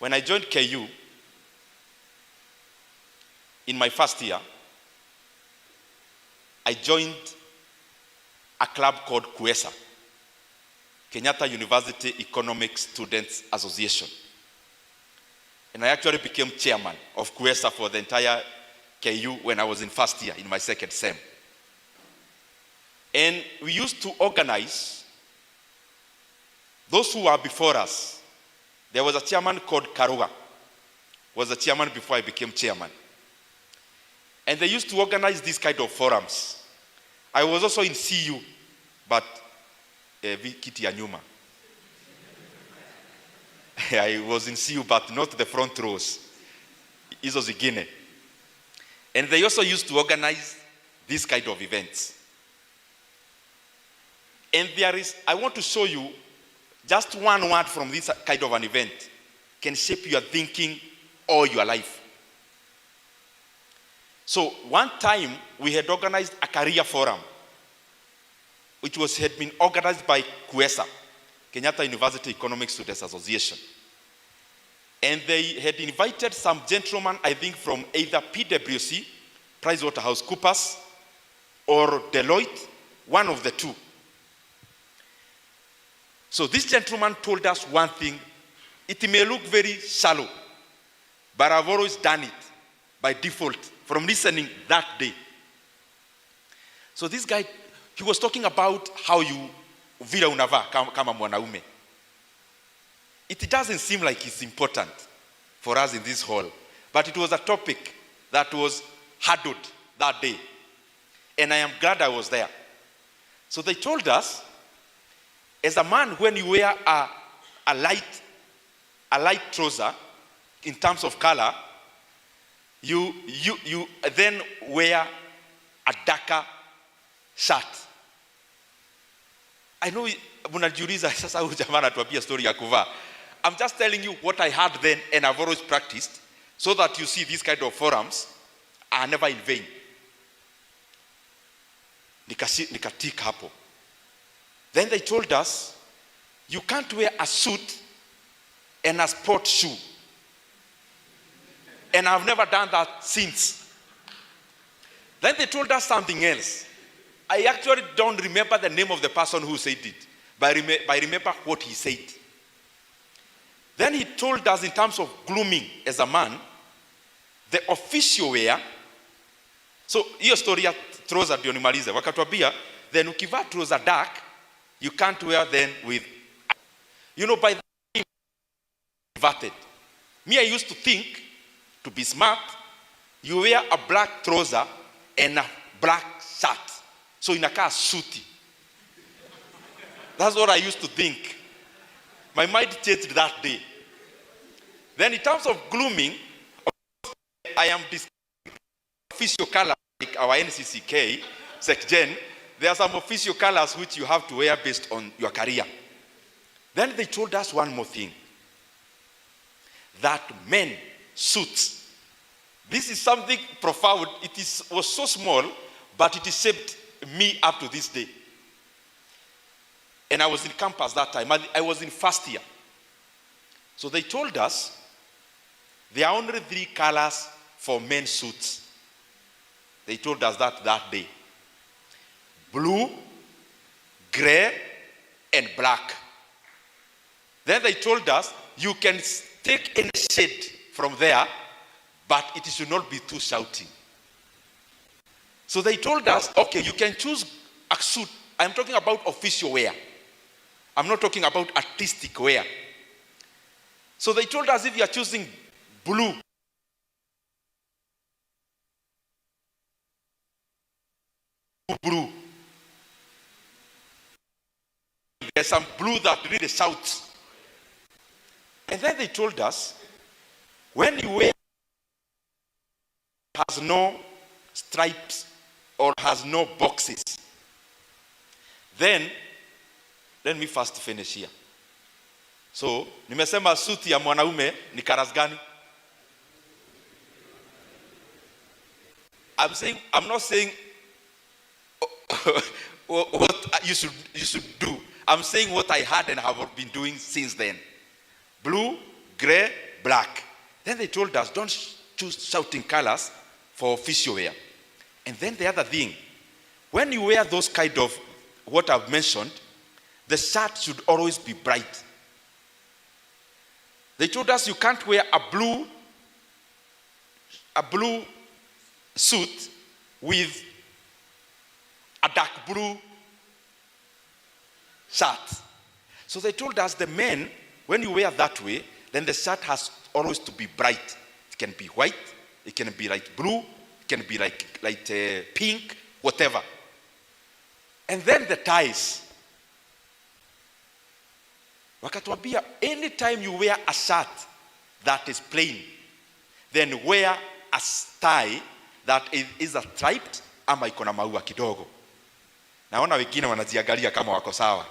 When I joined KU, in my first year, I joined a club called KUESA, Kenyatta University Economic Students Association. And I actually became chairman of KUESA for the entire KU when I was in first year, in my second sem. And we used to organize those who were before us. There was a chairman called Karuga, was the chairman before I became chairman. And they used to organize these kind of forums. I was also in CU, but kiti ya nyuma. I was in CU, but not the front rows. Hizo zingine. And they also used to organize these kind of events. And I want to show you just one word from this kind of an event can shape your thinking all your life. So one time we had organized a career forum, which had been organized by KUESA, Kenyatta University Economic Students Association. And they had invited some gentlemen, I think from either PwC, PricewaterhouseCoopers, or Deloitte, one of the two. So this gentleman told us one thing. It may look very shallow, but I've always done it by default from listening that day. So this guy, he was talking about how you vile unavaa kama mwanaume. It doesn't seem like it's important for us in this hall, but it was a topic that was handled that day. And I am glad I was there. So they told us, as a man, when you wear a light trouser in terms of color, you then wear a darker shirt. I know mnajiuliza sasa huyu jamaa anatuambia story ya kuvaa. I'm just telling you what I had then and I've always practiced so that you see these kind of forums are never in vain. Nikatik hapo. Then they told us, you can't wear a suit and a sport shoe. And I've never done that since. Then they told us something else. I actually don't remember the name of the person who said it, but I remember what he said. Then he told us in terms of grooming as a man, the official wear. So hiyo story ya trouser ndio nimalize. Wakatuambia, then ukivaa trouser dark, you can't wear then with, by the time inverted. Me, I used to think, to be smart, you wear a black trouser and a black shirt. So inakaa suti. That's what I used to think. My mind changed that day. Then in terms of grooming, I am discussing official colors like our NCCK, SecGen. There are some official colors which you have to wear based on your career. Then they told us one more thing. That men, suits. This is something profound. Was so small, but it shaped me up to this day. And I was in campus that time. I was in first year. So they told us there are only 3 colors for men's suits. They told us that day. Blue, gray, and black. Then they told us you can take any shade from there, but it should not be too shouting. So they told us, okay, you can choose a suit. I'm talking about official wear. I'm not talking about artistic wear. So they told us if you are choosing blue, there's some blue that really shouts. And then they told us, when you wear has no stripes or has no boxes, then let me first finish here. So, nimesema suti ya mwanaume ni karas gani? I'm not saying what you should do. I'm saying what I had and have been doing since then. Blue, gray, black. Then they told us, don't choose shouting colors for official wear. And then the other thing, when you wear those kind of what I've mentioned, the shirt should always be bright. They told us you can't wear a blue suit with a dark blue shirt. So they told us the men, when you wear that way, then the shirt has always to be bright. It can be white, it can be light blue, it can be light pink, whatever. And then the ties. Wakatuambia, anytime you wear a shirt that is plain, then wear a tie that is a striped ama iko na maua kidogo. Naona wengine wanajiangalia kama wako sawa.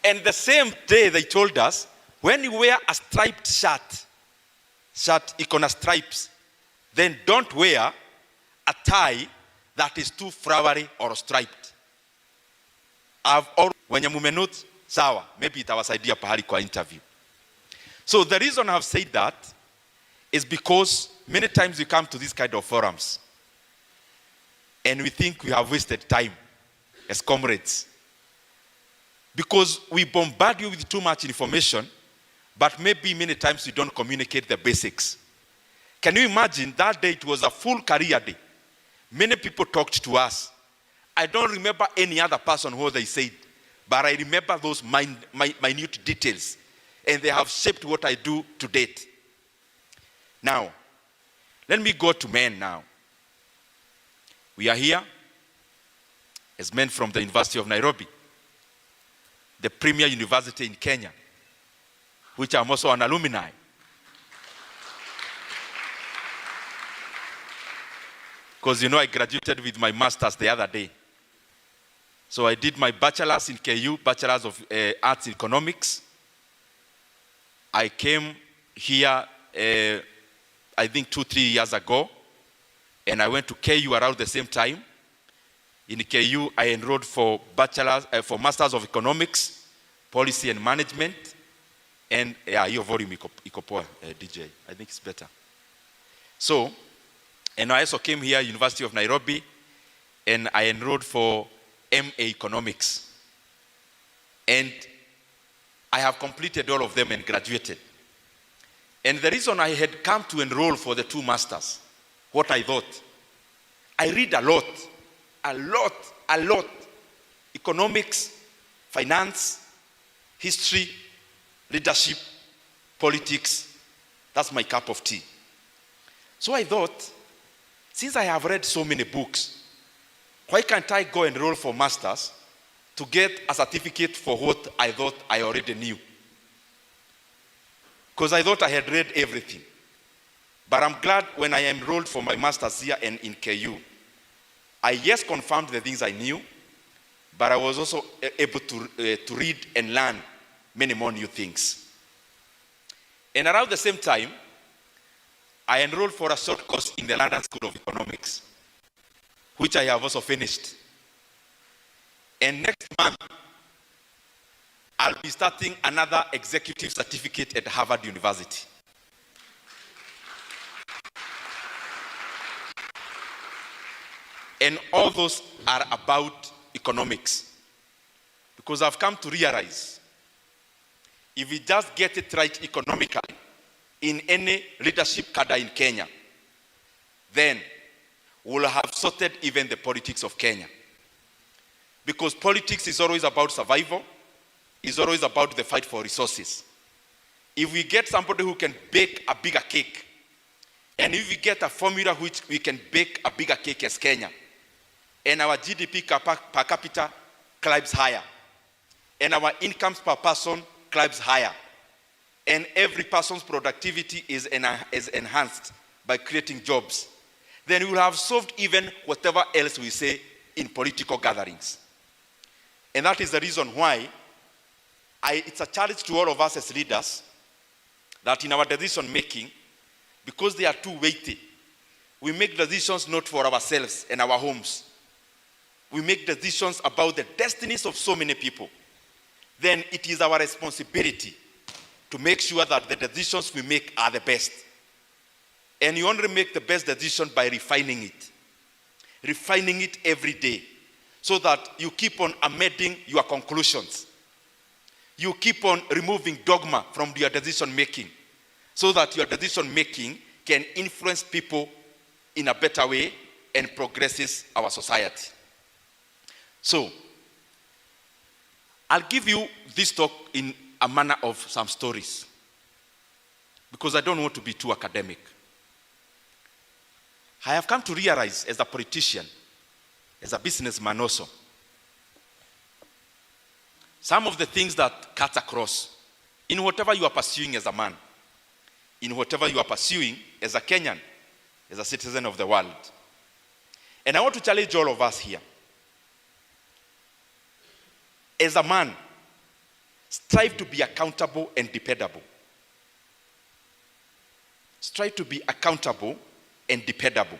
And the same day they told us, when you wear a striped shirt iko na stripes, then don't wear a tie that is too flowery or striped. Wenye mumenut, sawa, maybe itawasaidia pahali kwa interview. So the reason I've said that is because many times we come to these kind of forums and we think we have wasted time as comrades. Because we bombard you with too much information, but maybe many times we don't communicate the basics. Can you imagine that day? It was a full career day. Many people talked to us. I don't remember any other person who they said, but I remember those minute details, and they have shaped what I do to date. Now, let me go to men now. We are here as men from the University of Nairobi, the premier university in Kenya, which I'm also an alumni. Because I graduated with my master's the other day. So I did my bachelor's in KU, Bachelor's of Arts in Economics. I came here, I think 2-3 years ago, and I went to KU around the same time. In KU, I enrolled for Masters of Economics, Policy and Management, and your volume iko poa, DJ. I think it's better. So, and I also came here, University of Nairobi, and I enrolled for MA Economics. And I have completed all of them and graduated. And the reason I had come to enroll for the 2 masters, what I thought, I read a lot. Economics, finance, history, leadership, politics. That's my cup of tea. So I thought, since I have read so many books, why can't I go enroll for masters to get a certificate for what I thought I already knew? Because I thought I had read everything. But I'm glad when I enrolled for my masters here and in KU, I confirmed the things I knew, but I was also able to read and learn many more new things. And around the same time, I enrolled for a short course in the London School of Economics, which I have also finished. And next month, I'll be starting another executive certificate at Harvard University. And all those are about economics. Because I've come to realize, if we just get it right economically, in any leadership cadre in Kenya, then we'll have sorted even the politics of Kenya. Because politics is always about survival, is always about the fight for resources. If we get somebody who can bake a bigger cake, and if we get a formula which we can bake a bigger cake as Kenya, and our GDP per capita climbs higher, and our incomes per person climbs higher, and every person's productivity is enhanced by creating jobs, then we will have solved even whatever else we say in political gatherings. And that is the reason why it's a challenge to all of us as leaders that in our decision making, because they are too weighty, we make decisions not for ourselves and our homes. We make decisions about the destinies of so many people. Then it is our responsibility to make sure that the decisions we make are the best. And you only make the best decision by refining it every day, so that you keep on amending your conclusions. You keep on removing dogma from your decision making, so that your decision making can influence people in a better way and progresses our society. So, I'll give you this talk in a manner of some stories, because I don't want to be too academic. I have come to realize as a politician, as a businessman also, some of the things that cut across in whatever you are pursuing as a man, in whatever you are pursuing as a Kenyan, as a citizen of the world. And I want to challenge all of us here. As a man, strive to be accountable and dependable. Strive to be accountable and dependable.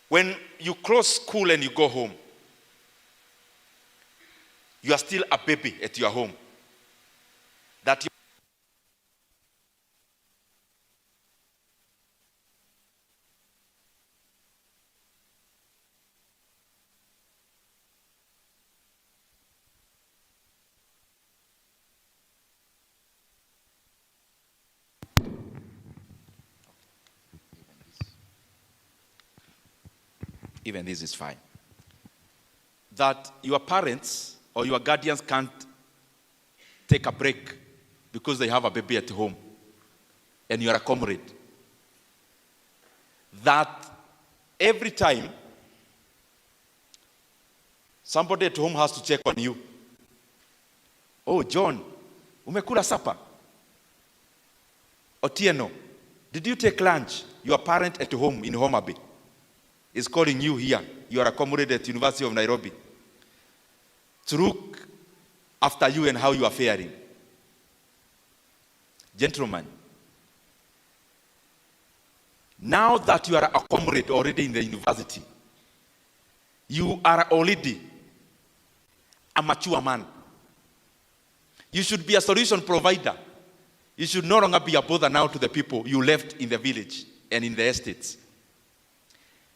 When you close school and you go home, you are still a baby at your home. That even this is fine. That your parents or your guardians can't take a break because they have a baby at home and you're a comrade. That every time somebody at home has to check on you. Oh, John, umekula supper? Otieno, did you take lunch? Your parent at home in Homa Bay is calling you here. You are a comrade at University of Nairobi to look after you and how you are faring. Gentlemen, now that you are a comrade already in the university, you are already a mature man. You should be a solution provider. You should no longer be a bother now to the people you left in the village and in the estates.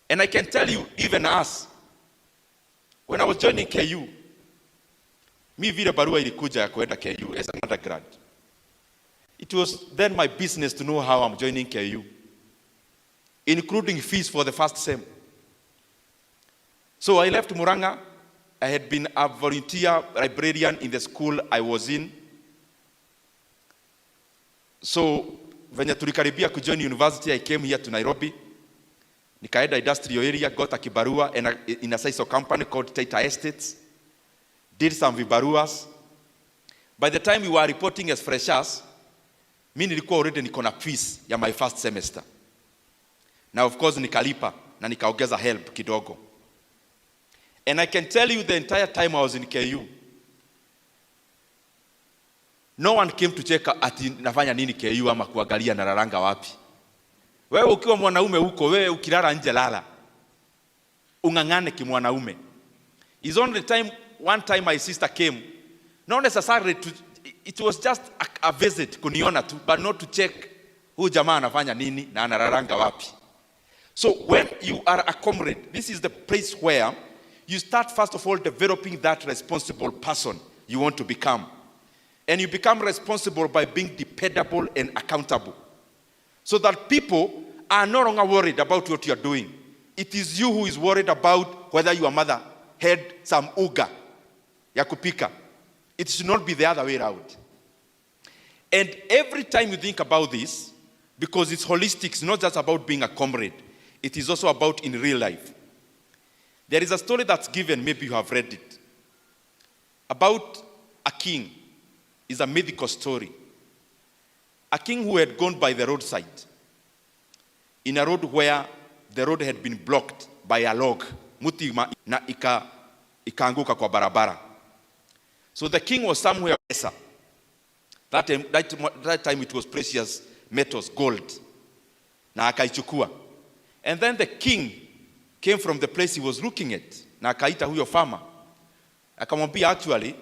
And I can tell you, even us, when I was joining KU, mi vile barua ilikuja ya kuenda KU as an undergrad, it was then my business to know how I'm joining KU, including fees for the first sem. So I left Muranga. I had been a volunteer librarian in the school I was in. So venye tulikaribia kujoin university, I came here to Nairobi. Nikaenda industrial area, got a kibarua in a size of company called Taita Estates. Did some vibaruas. By the time we were reporting as freshers, mi nilikuwa already niko na fees ya my first semester. Now of course nikalipa na nikaongeza help kidogo. And I can tell you the entire time I was in KU, no one came to check ati nafanya nini KU ama kuangalia nararanga wapi. Wewe ukiwa mwanaume huko, wewe ukilala nje lala. Ungangane kimwanaume. It's only one time my sister came, not necessarily to, it was just a visit kuniona tu, but not to check huyu jamaa anafanya nini na anararanga wapi. So when you are a comrade, this is the place where you start first of all developing that responsible person you want to become. And you become responsible by being dependable and accountable. So that people are no longer worried about what you are doing. It is you who is worried about whether your mother had some uga ya kupika. It should not be the other way around. And every time you think about this, because it's holistic, it's not just about being a comrade. It is also about in real life. There is a story that's given, maybe you have read it, about a king. It's a mythical story. A king who had gone by the roadside, in a road where the road had been blocked by a log, muti na ikaanguka kwa barabara. So the king was somewhere better. That time it was precious metals, gold. Na akaichukua. And then the king came from the place he was looking at. Na akaita huyo farmer. Akamwambia, actually,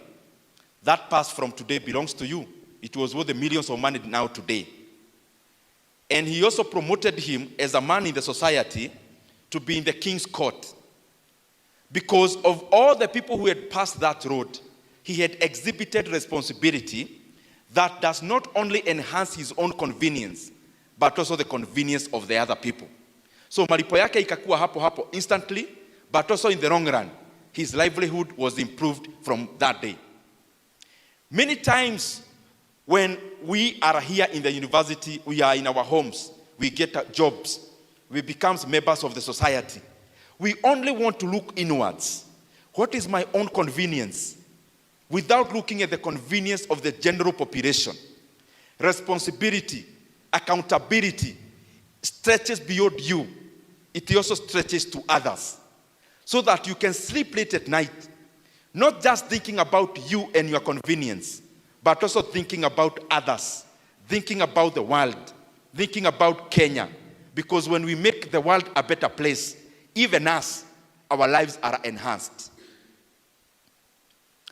That past from today belongs to you. It was worth the millions of money now today. And he also promoted him as a man in the society to be in the king's court. Because of all the people who had passed that road, he had exhibited responsibility that does not only enhance his own convenience, but also the convenience of the other people. So malipo yake ikakuwa hapo hapo instantly, but also in the long run, his livelihood was improved from that day. Many times when we are here in the university, we are in our homes, we get jobs, we become members of the society. We only want to look inwards. What is my own convenience? Without looking at the convenience of the general population. Responsibility, accountability stretches beyond you. It also stretches to others. So that you can sleep late at night, not just thinking about you and your convenience, but also thinking about others, thinking about the world, thinking about Kenya. Because when we make the world a better place, even us, our lives are enhanced.